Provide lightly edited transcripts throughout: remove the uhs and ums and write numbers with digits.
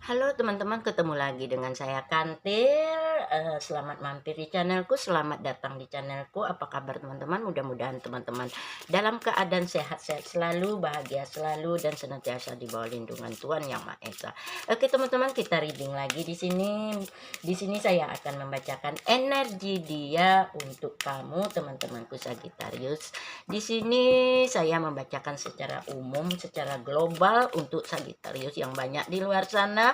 Halo teman-teman, ketemu lagi dengan saya Kantil. Selamat mampir di channelku, selamat datang di channelku. Apa kabar teman-teman? Mudah-mudahan teman-teman dalam keadaan sehat-sehat selalu, bahagia selalu, dan senantiasa di bawah lindungan Tuhan Yang Maha Esa. Oke teman-teman, kita reading lagi di sini. Di sini saya akan membacakan energi dia untuk kamu teman-temanku Sagittarius. Di sini saya membacakan secara umum, secara global untuk Sagittarius yang banyak di luar sana.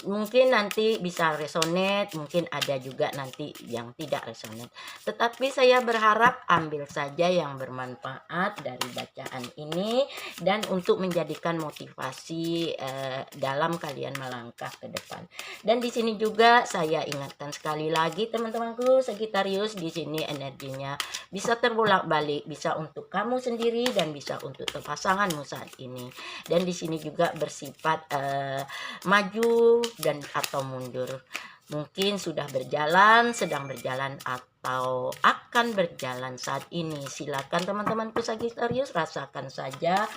Mungkin nanti bisa resonate, mungkin ada juga nanti yang tidak resonate. Tetapi saya berharap ambil saja yang bermanfaat dari bacaan ini dan untuk menjadikan motivasi dalam kalian melangkah ke depan. Dan di sini juga saya ingatkan sekali lagi teman-temanku Sagittarius, di sini energinya bisa terbolak-balik, bisa untuk kamu sendiri dan bisa untuk pasanganmu saat ini. Dan di sini juga bersifat maju dan atau mundur. Mungkin sudah berjalan, sedang berjalan, atau akan berjalan saat ini. Silakan teman-temanku Sagittarius, rasakan saja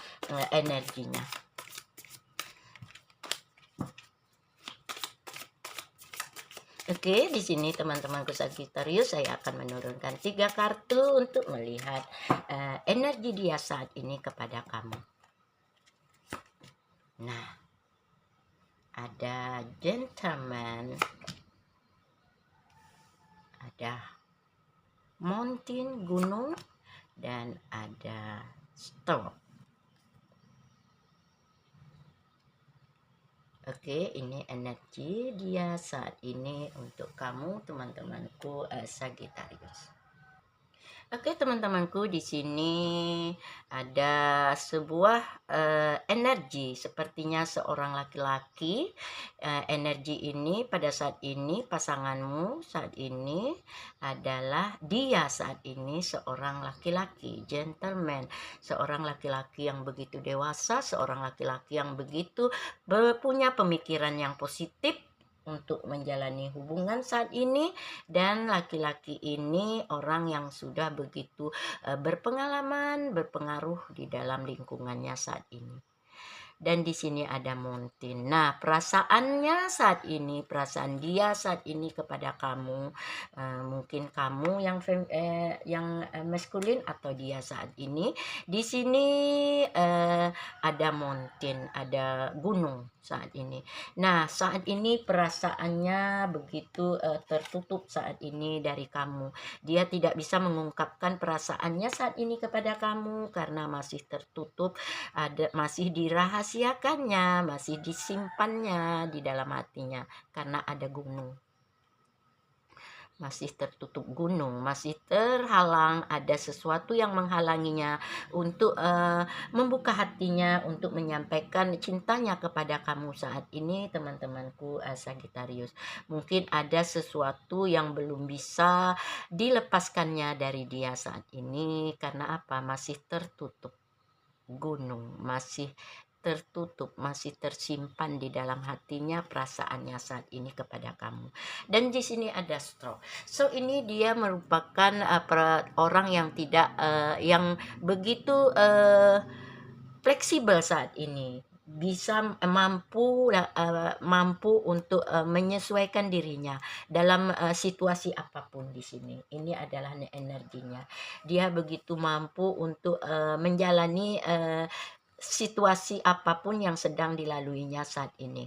energinya. Oke, di sini teman-temanku Sagittarius, saya akan menurunkan 3 kartu untuk melihat energi dia saat ini kepada kamu. Nah, ada gentleman, ada mountain, gunung, dan ada storm. Oke, ini energi dia saat ini untuk kamu teman-temanku Sagittarius. Oke teman-temanku, di sini ada sebuah energi sepertinya seorang laki-laki. Energi ini pada saat ini pasanganmu saat ini adalah dia saat ini seorang laki-laki, gentleman, seorang laki-laki yang begitu dewasa, seorang laki-laki yang begitu punya pemikiran yang positif untuk menjalani hubungan saat ini. Dan laki-laki ini orang yang sudah begitu berpengalaman, berpengaruh di dalam lingkungannya saat ini. Dan di sini ada mountain. Nah, perasaannya saat ini, perasaan dia saat ini kepada kamu, mungkin kamu yang maskulin atau dia saat ini. Di sini ada mountain, ada gunung saat ini. Nah, saat ini perasaannya begitu tertutup saat ini dari kamu. Dia tidak bisa mengungkapkan perasaannya saat ini kepada kamu karena masih tertutup, masih dirahasiakannya, masih disimpannya di dalam hatinya karena ada gunung. Masih tertutup gunung, masih terhalang, ada sesuatu yang menghalanginya untuk membuka hatinya untuk menyampaikan cintanya kepada kamu saat ini teman-temanku Sagittarius. Mungkin ada sesuatu yang belum bisa dilepaskannya dari dia saat ini karena apa? Masih tertutup gunung, masih tertutup, masih tersimpan di dalam hatinya perasaannya saat ini kepada kamu. Dan di sini ada stroke. So ini dia merupakan orang yang tidak yang begitu fleksibel saat ini, bisa mampu untuk menyesuaikan dirinya dalam situasi apapun di sini. Ini adalah energinya. Dia begitu mampu untuk menjalani situasi apapun yang sedang dilaluinya saat ini.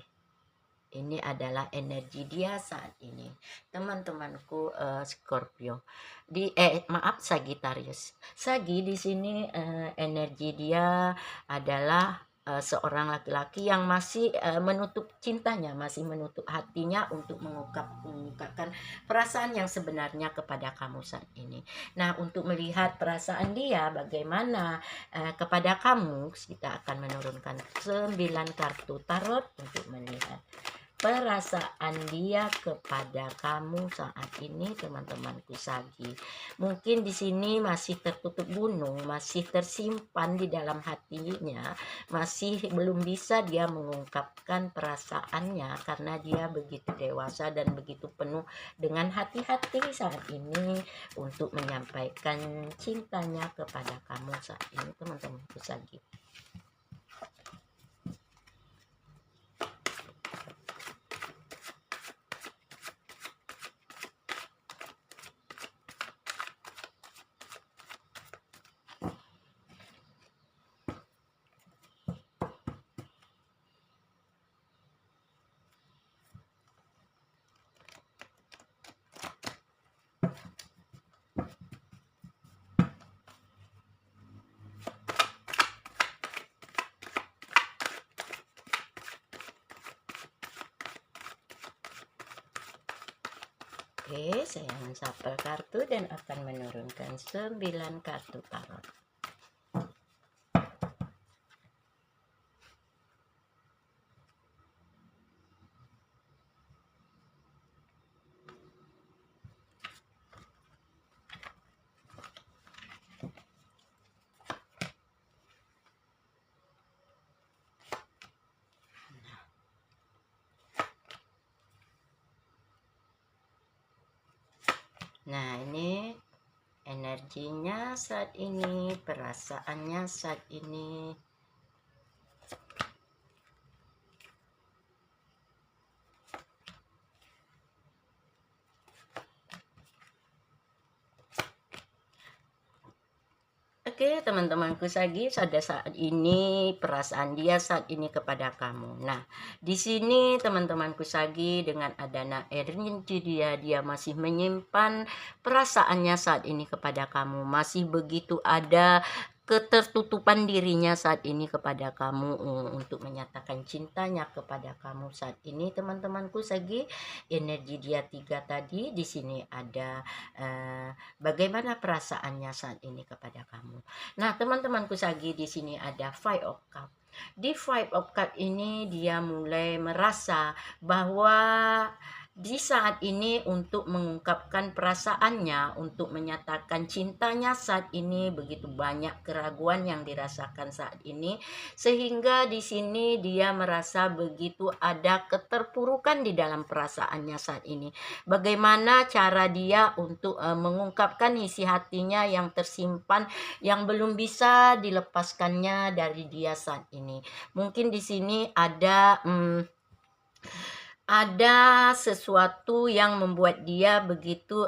Ini adalah energi dia saat ini, teman-temanku Scorpio. Maaf Sagittarius. Sagi di sini energi dia adalah seorang laki-laki yang masih menutup cintanya, masih menutup hatinya untuk mengungkapkan perasaan yang sebenarnya kepada kamu saat ini. Nah, untuk melihat perasaan dia bagaimana kepada kamu, kita akan menurunkan 9 kartu tarot untuk melihat perasaan dia kepada kamu saat ini teman-temanku Sagi. Mungkin di sini masih tertutup gunung, masih tersimpan di dalam hatinya, masih belum bisa dia mengungkapkan perasaannya karena dia begitu dewasa dan begitu penuh dengan hati-hati saat ini untuk menyampaikan cintanya kepada kamu saat ini teman-temanku Sagi. Oke, saya menshuffle kartu dan akan menurunkan 9 kartu tarot. Nah, ini energinya saat ini, perasaannya saat ini. Oke, teman-temanku Sagi, pada saat ini perasaan dia saat ini kepada kamu. Nah, di sini teman-temanku Sagi dengan adanya energi dia masih menyimpan perasaannya saat ini kepada kamu. Masih begitu ada ketertutupan dirinya saat ini kepada kamu untuk menyatakan cintanya kepada kamu saat ini, teman-temanku Sagi. Energi dia 3 tadi, di sini ada bagaimana perasaannya saat ini kepada kamu. Nah, teman-temanku Sagi, di sini ada Five of Cups. Di Five of Cups ini dia mulai merasa bahwa di saat ini untuk mengungkapkan perasaannya, untuk menyatakan cintanya saat ini, begitu banyak keraguan yang dirasakan saat ini, sehingga di sini dia merasa begitu ada keterpurukan di dalam perasaannya saat ini. Bagaimana cara dia untuk mengungkapkan isi hatinya yang tersimpan, yang belum bisa dilepaskannya dari dia saat ini. Mungkin di sini ada sesuatu yang membuat dia begitu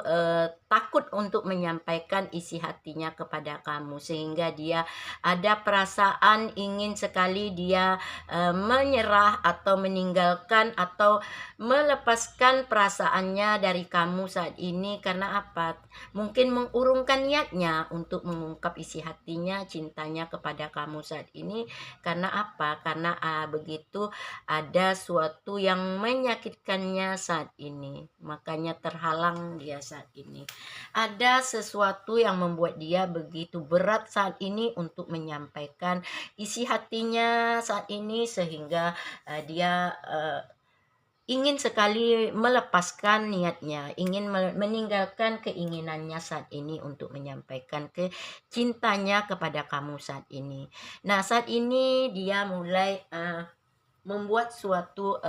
takut untuk menyampaikan isi hatinya kepada kamu, sehingga dia ada perasaan ingin sekali dia menyerah atau meninggalkan atau melepaskan perasaannya dari kamu saat ini. Karena apa? Mungkin mengurungkan niatnya untuk mengungkap isi hatinya, cintanya kepada kamu saat ini. Karena apa? Karena begitu ada suatu yang menyakitkannya saat ini, makanya terhalang dia saat ini. Ada sesuatu yang membuat dia begitu berat saat ini untuk menyampaikan isi hatinya saat ini, sehingga dia ingin sekali melepaskan niatnya, ingin meninggalkan keinginannya saat ini untuk menyampaikan cintanya kepada kamu saat ini. Nah, saat ini dia mulai membuat suatu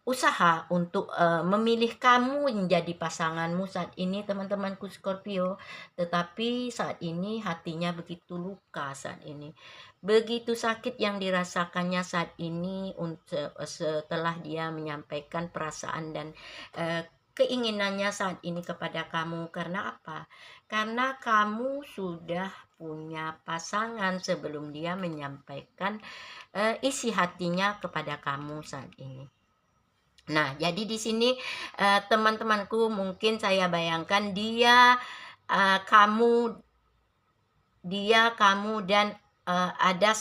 usaha untuk memilih kamu menjadi pasanganmu saat ini, teman-temanku Scorpio. Tetapi saat ini hatinya begitu luka saat ini. Begitu sakit yang dirasakannya saat ini setelah dia menyampaikan perasaan dan keinginannya saat ini kepada kamu. Karena apa? Karena kamu sudah punya pasangan sebelum dia menyampaikan isi hatinya kepada kamu saat ini. Nah, jadi di sini teman-temanku, mungkin saya bayangkan kamu dan ada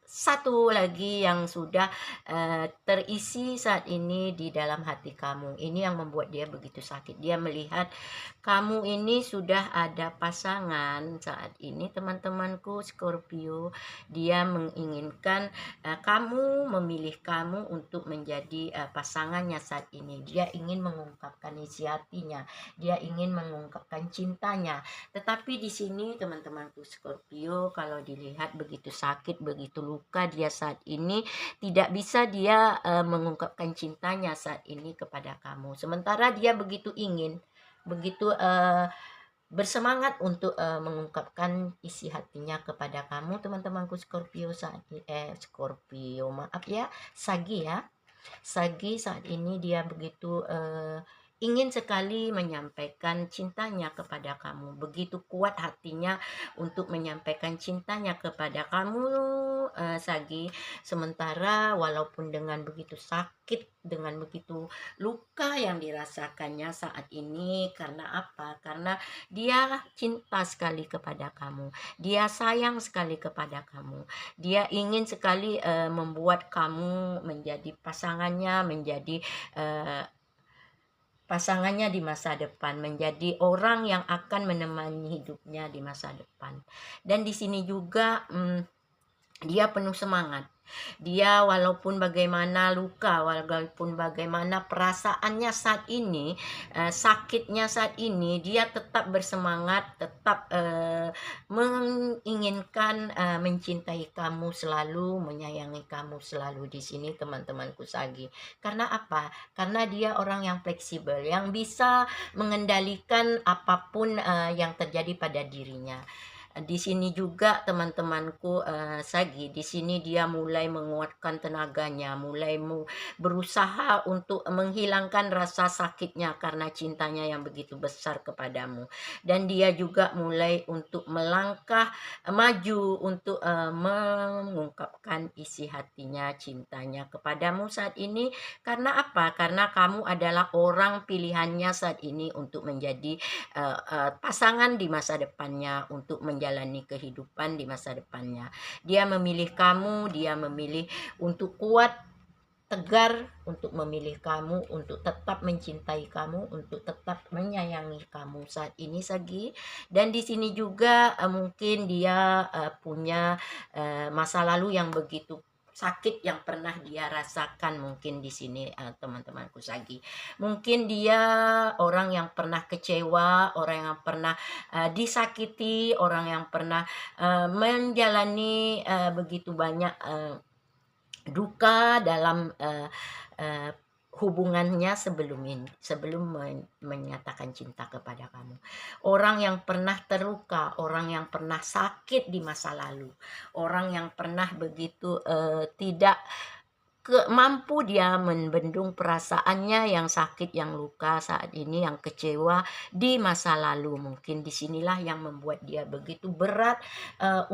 satu lagi yang sudah terisi saat ini di dalam hati kamu. Ini yang membuat dia begitu sakit. Dia melihat kamu ini sudah ada pasangan saat ini, teman-temanku Scorpio. Dia menginginkan kamu, memilih kamu untuk menjadi pasangannya saat ini. Dia ingin mengungkapkan isi hatinya. Dia ingin mengungkapkan cintanya. Tetapi di sini, teman-temanku Scorpio, kalau dilihat begitu sakit, begitu luka dia saat ini, tidak bisa dia mengungkapkan cintanya saat ini kepada kamu. Sementara dia begitu ingin, begitu bersemangat untuk mengungkapkan isi hatinya kepada kamu, teman-temanku Scorpio saat ini. Scorpio, maaf ya, Sagi ya. Sagi saat ini dia begitu ingin sekali menyampaikan cintanya kepada kamu. Begitu kuat hatinya untuk menyampaikan cintanya kepada kamu, Sagi. Sementara walaupun dengan begitu sakit, dengan begitu luka yang dirasakannya saat ini, karena apa? Karena dia cinta sekali kepada kamu. Dia sayang sekali kepada kamu. Dia ingin sekali membuat kamu menjadi pasangannya, menjadi pasangannya di masa depan, menjadi orang yang akan menemani hidupnya di masa depan. Dan di sini juga dia penuh semangat. Dia walaupun bagaimana luka, walaupun bagaimana perasaannya saat ini, sakitnya saat ini, dia tetap bersemangat, tetap menginginkan mencintai kamu selalu, menyayangi kamu selalu di sini teman-temanku Sagi. Karena apa? Karena dia orang yang fleksibel, yang bisa mengendalikan apapun yang terjadi pada dirinya. Di sini juga teman-temanku Sagi, di sini dia mulai menguatkan tenaganya, mulai berusaha untuk menghilangkan rasa sakitnya karena cintanya yang begitu besar kepadamu. Dan dia juga mulai untuk melangkah maju untuk mengungkapkan isi hatinya, cintanya kepadamu saat ini. Karena apa? Karena kamu adalah orang pilihannya saat ini untuk menjadi pasangan di masa depannya, untuk menjalani kehidupan di masa depannya. Dia memilih kamu, dia memilih untuk kuat, tegar, untuk memilih kamu, untuk tetap mencintai kamu, untuk tetap menyayangi kamu saat ini Sagi. Dan di sini juga mungkin dia punya masa lalu yang begitu sakit yang pernah dia rasakan mungkin di sini teman-temanku Sagi. Mungkin dia orang yang pernah kecewa, orang yang pernah disakiti, orang yang pernah menjalani begitu banyak duka dalam hubungannya sebelum menyatakan cinta kepada kamu. Orang yang pernah terluka, orang yang pernah sakit di masa lalu, orang yang pernah begitu tidak mampu dia membendung perasaannya yang sakit, yang luka saat ini, yang kecewa di masa lalu. Mungkin disinilah yang membuat dia begitu berat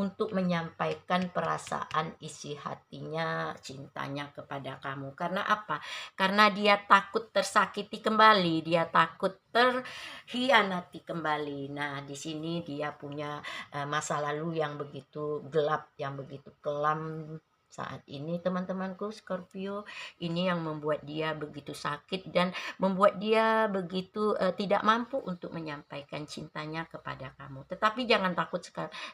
untuk menyampaikan perasaan isi hatinya, cintanya kepada kamu. Karena apa? Karena dia takut tersakiti kembali, dia takut terhianati kembali. Nah, di sini dia punya masa lalu yang begitu gelap, yang begitu kelam saat ini teman-temanku Scorpio. Ini yang membuat dia begitu sakit dan membuat dia begitu tidak mampu untuk menyampaikan cintanya kepada kamu. Tetapi jangan takut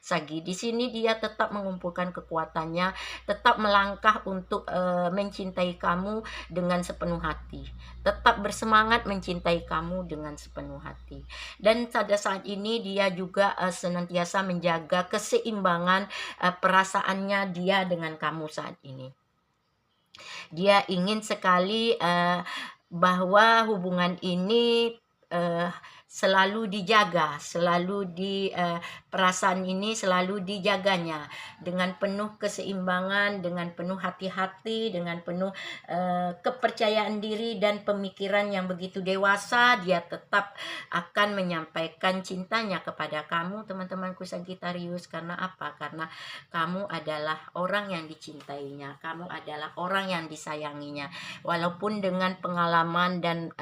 Sagi. Di sini dia tetap mengumpulkan kekuatannya, tetap melangkah untuk mencintai kamu dengan sepenuh hati. Tetap bersemangat mencintai kamu dengan sepenuh hati. Dan pada saat ini dia juga senantiasa menjaga keseimbangan perasaannya dia dengan kamu saat ini. Dia ingin sekali bahwa hubungan ini selalu dijaga, selalu perasaan ini selalu dijaganya dengan penuh keseimbangan, dengan penuh hati-hati, dengan penuh kepercayaan diri dan pemikiran yang begitu dewasa. Dia tetap akan menyampaikan cintanya kepada kamu teman-temanku Sagittarius. Karena apa? Karena kamu adalah orang yang dicintainya, kamu adalah orang yang disayanginya, walaupun dengan pengalaman dan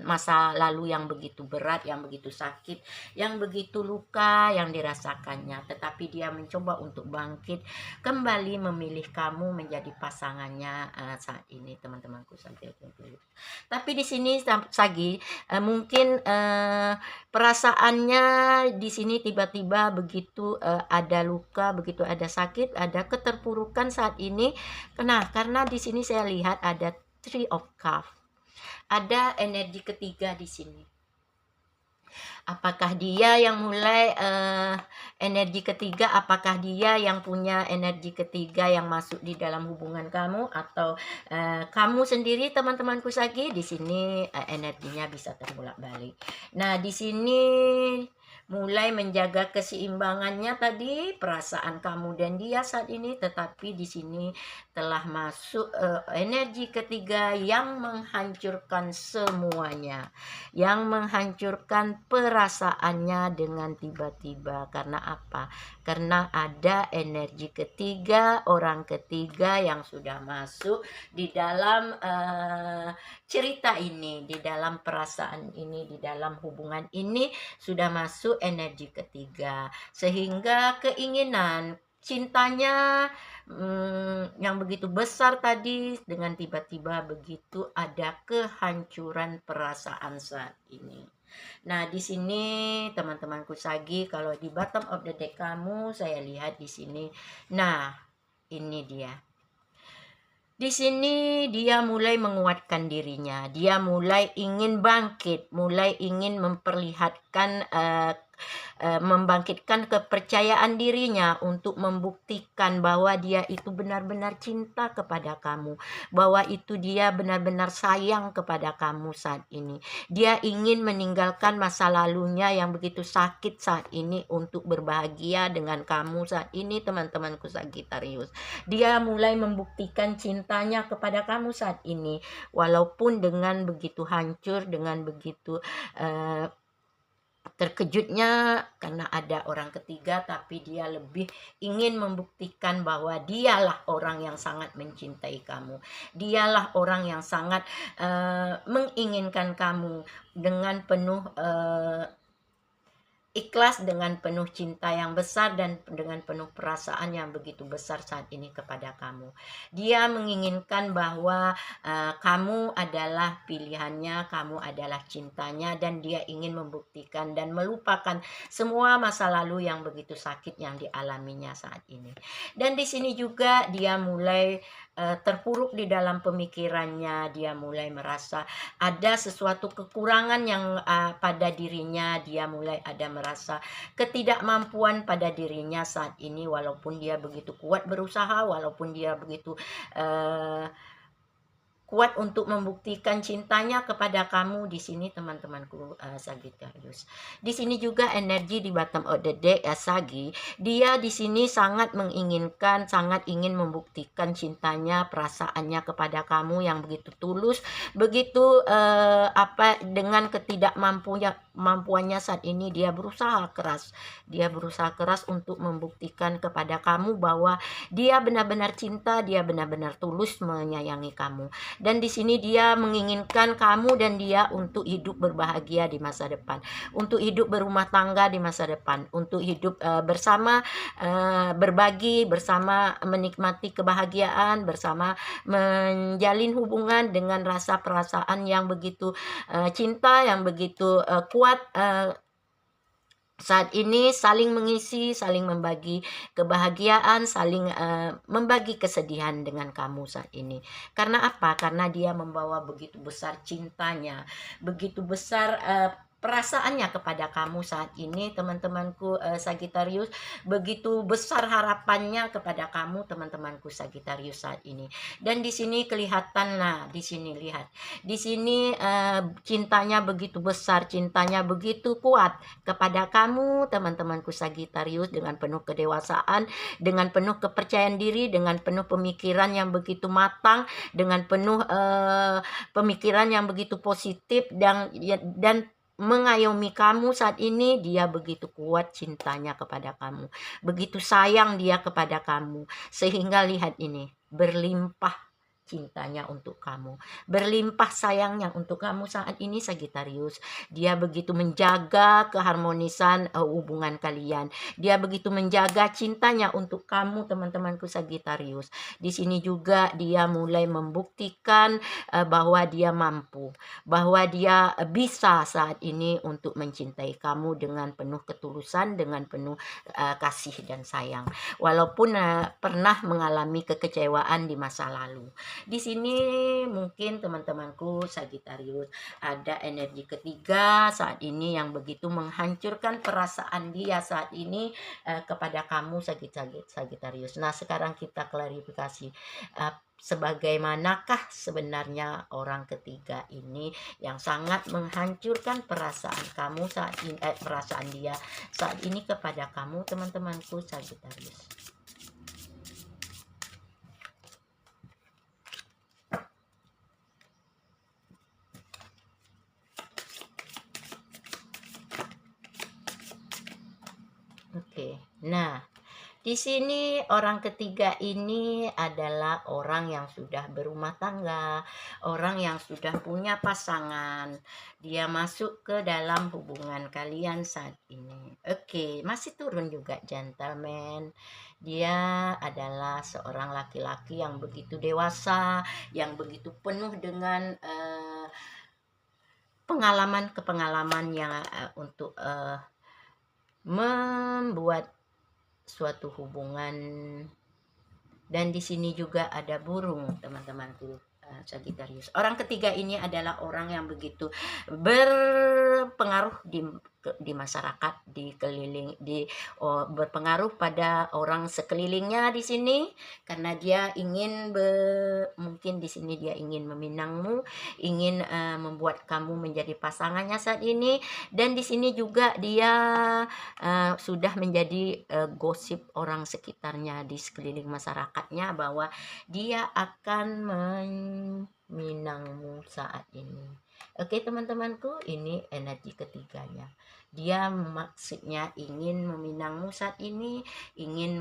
masa lalu yang begitu berat, yang begitu sakit, yang begitu luka yang dirasakannya, tetapi dia mencoba untuk bangkit kembali memilih kamu menjadi pasangannya saat ini teman-temanku sampai dulu. Tapi di sini Sagi mungkin perasaannya di sini tiba-tiba begitu ada luka, begitu ada sakit, ada keterpurukan saat ini. Nah, karena di sini saya lihat ada Three of Cups. Ada energi ketiga di sini. Apakah dia yang mulai energi ketiga? Apakah dia yang punya energi ketiga yang masuk di dalam hubungan kamu, atau kamu sendiri teman-temanku Sagi? Di sini energinya bisa terbolak-balik. Nah, di sini mulai menjaga keseimbangannya tadi perasaan kamu dan dia saat ini, tetapi di sini telah masuk energi ketiga yang menghancurkan semuanya, yang menghancurkan perasaannya dengan tiba-tiba. Karena apa? Karena ada energi ketiga, orang ketiga yang sudah masuk di dalam cerita ini, di dalam perasaan ini, di dalam hubungan ini sudah masuk energi ketiga, sehingga keinginan cintanya yang begitu besar tadi, dengan tiba-tiba begitu ada kehancuran perasaan saat ini. Nah, di sini teman-temanku Sagi, kalau di bottom of the deck kamu, saya lihat di sini. Nah, ini dia. Di sini dia mulai menguatkan dirinya, dia mulai ingin bangkit, mulai ingin memperlihatkan membangkitkan kepercayaan dirinya untuk membuktikan bahwa dia itu benar-benar cinta kepada kamu, bahwa itu dia benar-benar sayang kepada kamu saat ini. Dia ingin meninggalkan masa lalunya yang begitu sakit saat ini untuk berbahagia dengan kamu saat ini, teman-temanku Sagittarius. Dia mulai membuktikan cintanya kepada kamu saat ini, walaupun dengan begitu hancur, dengan begitu terkejutnya karena ada orang ketiga, tapi dia lebih ingin membuktikan bahwa dialah orang yang sangat mencintai kamu. Dialah orang yang sangat menginginkan kamu dengan penuh ikhlas, dengan penuh cinta yang besar, dan dengan penuh perasaan yang begitu besar saat ini kepada kamu. Dia menginginkan bahwa kamu adalah pilihannya, kamu adalah cintanya, dan dia ingin membuktikan dan melupakan semua masa lalu yang begitu sakit yang dialaminya saat ini. Dan di sini juga dia mulai terpuruk di dalam pemikirannya, dia mulai merasa ada sesuatu kekurangan yang pada dirinya, dia mulai ada merasa ketidakmampuan pada dirinya saat ini, walaupun dia begitu kuat berusaha, walaupun dia begitu kuat untuk membuktikan cintanya kepada kamu. Di sini teman-temanku Sagittarius. Di sini juga energi di bottom of the deck Sagi. Dia di sini sangat menginginkan, sangat ingin membuktikan cintanya, perasaannya kepada kamu yang begitu tulus, begitu dengan ketidakmampuannya saat ini dia berusaha keras. Dia berusaha keras untuk membuktikan kepada kamu bahwa dia benar-benar cinta, dia benar-benar tulus menyayangi kamu. Dan di sini dia menginginkan kamu dan dia untuk hidup berbahagia di masa depan, untuk hidup berumah tangga di masa depan, untuk hidup bersama, berbagi bersama, menikmati kebahagiaan bersama, menjalin hubungan dengan rasa perasaan yang begitu cinta, yang begitu kuat. Saat ini saling mengisi, saling membagi kebahagiaan, saling membagi kesedihan dengan kamu saat ini. Karena apa? Karena dia membawa begitu besar cintanya, begitu besar perasaannya kepada kamu saat ini, teman-temanku Sagittarius. Begitu besar harapannya kepada kamu, teman-temanku Sagittarius saat ini. Dan di sini kelihatan, nah di sini lihat, di sini cintanya begitu besar, cintanya begitu kuat kepada kamu, teman-temanku Sagittarius, dengan penuh kedewasaan, dengan penuh kepercayaan diri, dengan penuh pemikiran yang begitu matang, dengan penuh pemikiran yang begitu positif, dan mengayomi kamu saat ini. Dia begitu kuat cintanya kepada kamu, begitu sayang dia kepada kamu, sehingga lihat ini, berlimpah cintanya untuk kamu, berlimpah sayangnya untuk kamu saat ini Sagittarius. Dia begitu menjaga keharmonisan hubungan kalian. Dia begitu menjaga cintanya untuk kamu, teman-temanku Sagittarius. Di sini juga dia mulai membuktikan bahwa dia mampu, bahwa dia bisa saat ini untuk mencintai kamu dengan penuh ketulusan, dengan penuh kasih dan sayang, walaupun pernah mengalami kekecewaan di masa lalu. Di sini mungkin teman-temanku Sagittarius ada energi ketiga saat ini yang begitu menghancurkan perasaan dia saat ini kepada kamu Sagittarius. Nah, sekarang kita klarifikasi, sebagaimanakah sebenarnya orang ketiga ini yang sangat menghancurkan perasaan kamu saat ini, perasaan dia saat ini kepada kamu, teman-temanku Sagittarius. Oke, nah Di sini orang ketiga ini adalah orang yang sudah berumah tangga, orang yang sudah punya pasangan. Dia masuk ke dalam hubungan kalian saat ini. Oke, masih turun juga gentleman. Dia adalah seorang laki-laki yang begitu dewasa, yang begitu penuh dengan pengalaman-kepengalaman yang untuk membuat suatu hubungan. Dan di sini juga ada burung, teman-temanku, Sagittarius. Orang ketiga ini adalah orang yang begitu berpengaruh di masyarakat, berpengaruh pada orang sekelilingnya di sini, karena dia ingin mungkin di sini dia ingin meminangmu, ingin membuat kamu menjadi pasangannya saat ini. Dan di sini juga dia sudah menjadi gosip orang sekitarnya di sekeliling masyarakatnya bahwa dia akan meminangmu saat ini. Oke teman-temanku, ini energi ketiganya. Dia maksudnya ingin meminangmu saat ini, ingin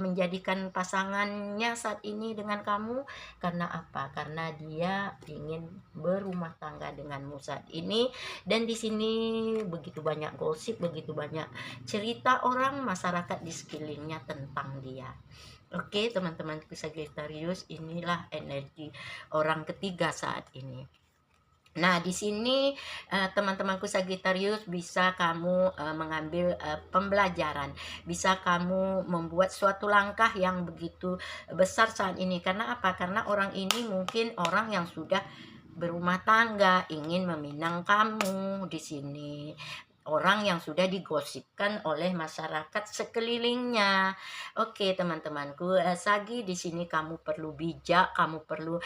menjadikan pasangannya saat ini dengan kamu. Karena apa? Karena dia ingin berumah tangga denganmu saat ini. Dan di sini begitu banyak gosip, begitu banyak cerita orang masyarakat di sekelilingnya tentang dia. Oke teman-temanku Sagittarius, inilah energi orang ketiga saat ini. Nah, di sini teman-temanku Sagittarius, bisa kamu mengambil pembelajaran, bisa kamu membuat suatu langkah yang begitu besar saat ini. Karena apa? Karena orang ini mungkin orang yang sudah berumah tangga, ingin meminang kamu di sini. Orang yang sudah digosipkan oleh masyarakat sekelilingnya. Oke, teman-temanku, Sagi, di sini kamu perlu bijak, kamu perlu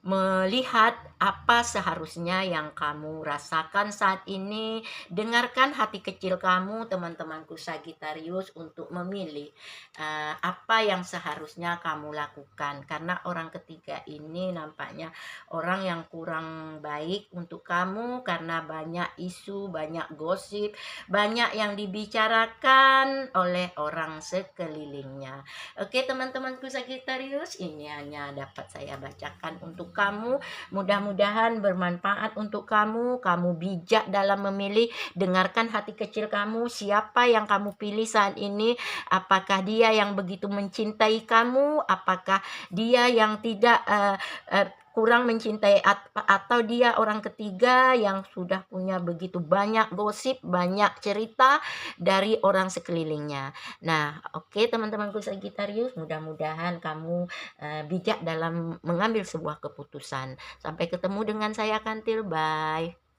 melihat apa seharusnya yang kamu rasakan saat ini. Dengarkan hati kecil kamu, teman-temanku Sagittarius, untuk memilih apa yang seharusnya kamu lakukan. Karena orang ketiga ini nampaknya orang yang kurang baik untuk kamu, karena banyak isu, banyak gosip, banyak yang dibicarakan oleh orang sekelilingnya. Oke teman-temanku Sagittarius, ini hanya dapat saya bacakan untuk kamu. Mudah-mudahan bermanfaat untuk kamu. Kamu bijak dalam memilih. Dengarkan hati kecil kamu, siapa yang kamu pilih saat ini. Apakah dia yang begitu mencintai kamu, apakah dia yang tidak kurang mencintai, atau dia orang ketiga yang sudah punya begitu banyak gosip, banyak cerita dari orang sekelilingnya. Nah, oke teman-temanku Sagittarius, mudah-mudahan kamu bijak dalam mengambil sebuah keputusan. Sampai ketemu dengan saya Kantil, bye.